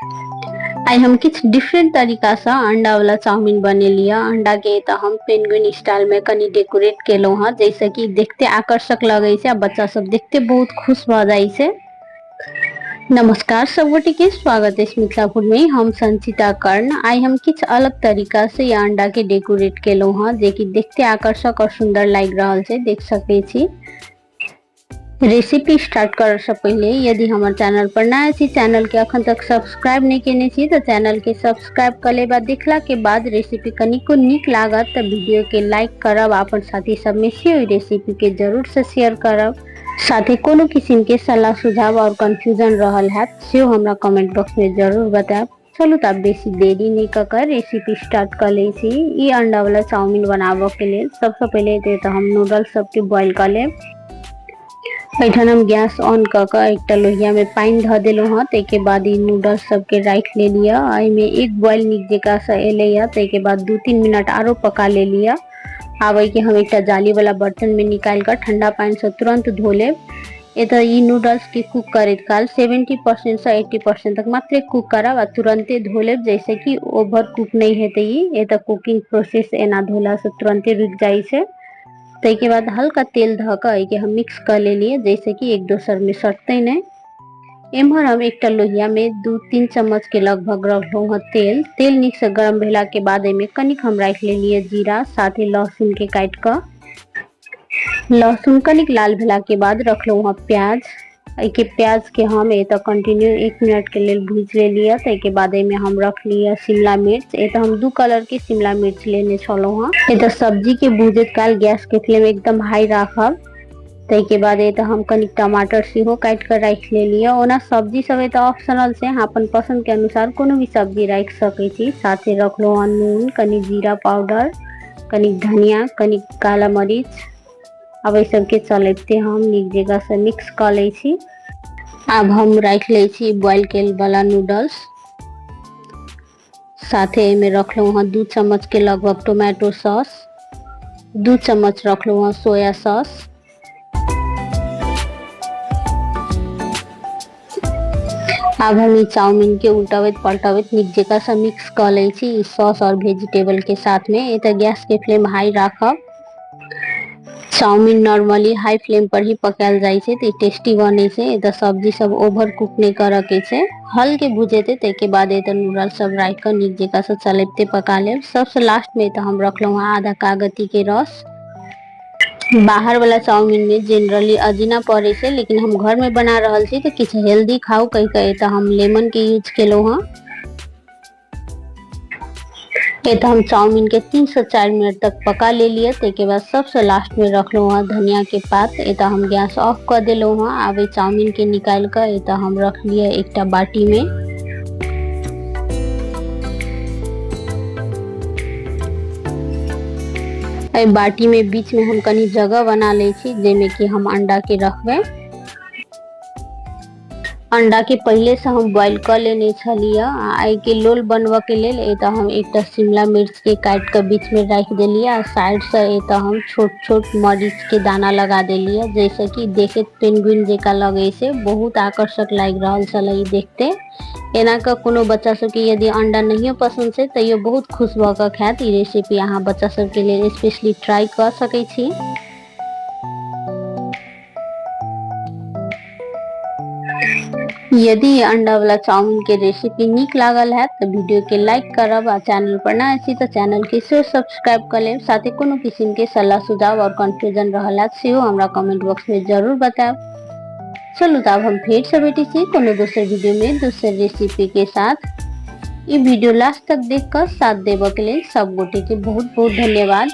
आई हम किछ डिफरेंट तरीका से अंडा वाला चाउमीन बने लिया। अंडा के तो हम पेंगुइन स्टाइल में कनी डेकोरेट केलो हां, जैसे कि देखते आकर्षक लगे छै, बच्चा सब देखते बहुत खुश भ जाय छै। नमस्कार सबगोटे के स्वागत है मिथिला फूड में। हम संचिता कर्ण। आई हम किछ अलग तरीका से ये अंडा के डेकोरेट केलो हां, जे कि देखते आकर्षक और सुंदर लाग रहल छै, देख सकै छी। रेसिपी स्टार्ट कर से पहले यदि हमारे चैनल पर नया छी, चैनल के अखन तक सब्सक्राइब नहीं केने छी तो चैनल के सब्सक्राइब कर लेबा। देखला के बाद रेसिपी कनिको नीक लागत तो वीडियो के लाइक करब, अपन साथी सब में से रेसिपी के जरूर से शेयर करब। साथ ही कोनो किस्म के सलाह सुझाव और कंफ्यूजन रहल है से हमरा कमेंट बॉक्स में जरूर बताएब। चलू तब बेसी देरी नहीं कर रेसिपी स्टार्ट कर ले छी। ई अंडा वाला चाउमीन बनाबो के लिए सबसे पहले तो हम नूडल्स सब के बॉईल कर लेब। एठन हम गैस ऑन कर एक लोहिया में पानी ध देलो हां। तेके बाद ई नूडल्स सब के राख ले लिया। आई में एक बॉईल नीक जका से एले या, तेके बाद 2-3 मिनट आरो पका ले लिया। आवे के हम एक जाली वाला बर्तन में निकाल कर ठंडा पानी से तुरंत धो लेब। एता ई नूडल्स के कुक करत काल 70% से 80% तक मात्र कुक करब आ तुरंते धो लेब, जैसे कि ओवर कुक नहीं हेते। ई एता कुकिंग प्रोसेस एना धोला से तुरंते रुक जाई छै। तै के बाद हल्का तेल धक के हम मिक्स कर ले लिए, जैसे कि एक दोसर में सटते नहीं। एम्हर हम एक लोहिया में 2-3 चम्मच के लगभग रखलू हँ तेल। तेल नीक से गरम भेला के बाद एमे कनिक हम राख ले लिए जीरा, साथ ही लहसुन के काट कर। लहसुन कनिक लाल भेला के बाद रखलू हँ प्याज। के प्याज के हम एत कंटिन्यू 1 मिनट के लिए भूज ले लिया। के बाद एमे हम रख लिया शिमला मिर्च। एत हम 2 कलर के शिमला मिर्च लेने छलू हँ। एत सब्जी के भूजत काल गैस के फ्लेम एकदम हाई राखब। के बाद एत हम कनिक टमाटर सेहो काट कर राख ले लिया। ओना सब्जी सब एत ऑप्शनल छै, अपन पसंद के अनुसार कोनो भी सब्जी राख सकै छी। साथे रखलू हँ नून, कनिक जीरा पाउडर, कनिक धनिया, कनिक काला मरीच। अब ये सबके चलते हम नीक जगह से मिक्स कर ले छी। अब हम राख ले छी बॉईल केल वाला नूडल्स। साथे में रखलू हँ 2 चम्मच के लगभग टोमेटो सॉस, 2 चम्मच रखलू हँ सोया सॉस। अब हम ई चाउमीन के उल्टावत पलटावत नीक जगह से मिक्स कर ले छी सॉस और वेजिटेबल के साथ में। एत गैस के फ्लेम हाई राखब। चाउमीन नॉर्मली हाई फ्लेम पर ही पकाल जाय छै तो टेस्टी बने छै। एत सब्जी सब ओवर कुक नहीं करे के छै, हल्के भुजेते। तेके बाद एत नूडल्स सब राख कर नीक जगह से चलते पका लेब। सबसे लास्ट में हम रखलू हँ आधा कागती के रस। बाहर वाला चाउमीन में जनरली अजीना पड़े छै, लेकिन हम घर में बना रहल छी तो किछ हेल्दी खाओ कह के एत हम लेमन के यूज केलो हँ। एत हम चाउमीन के 3 से 4 मिनट तक पका ले लिए। तेके बाद सबसे लास्ट में रखलू हँ धनिया के पात। एत हम गैस ऑफ कर देलो हँ। आब चाउमीन के निकाल कर एत हम रख लिए एकटा बाटी में। ए बाटी में बीच में हम कनी जगह बना ले छी, जेमे कि हम अंडा के रखबे। अंडा के पहले से हम बॉईल कर लेने छलिए। आई के लोल बनवा के लेल एत हम एक शिमला मिर्च के काट के बीच में रख देलिए। साइड से एत हम छोट छोट मरीच के दाना लगा देलिए, जैसे कि देखे पेंगुइन जैसा लगे से बहुत आकर्षक लग रहा छल ई देखते। एना का कोनो बच्चा सब के यदि अंडा नहीं पसंद है तैयो बहुत खुश भ के खायत। ई रेसिपी अहाँ बच्चा सब के लिए स्पेशली ट्राई कर सकै छी। यदि अंडा वाला चाउमीन के रेसिपी नीक लागल है तो वीडियो के लाइक करब आ चैनल पर नया छी तो चैनल के से सब्सक्राइब कर लेब। साथ ही कोनो किस्म के सलाह सुझाव और कंफ्यूजन रहल है सेहो हमरा कमेंट बॉक्स में जरूर बताएब। चलू तब हम फिर से भेटी छी कोनो दूसरे वीडियो में दूसरे रेसिपी के साथ। ये वीडियो लास्ट तक देख कर साथ देव के लिए सब गोटे के बहुत बहुत धन्यवाद।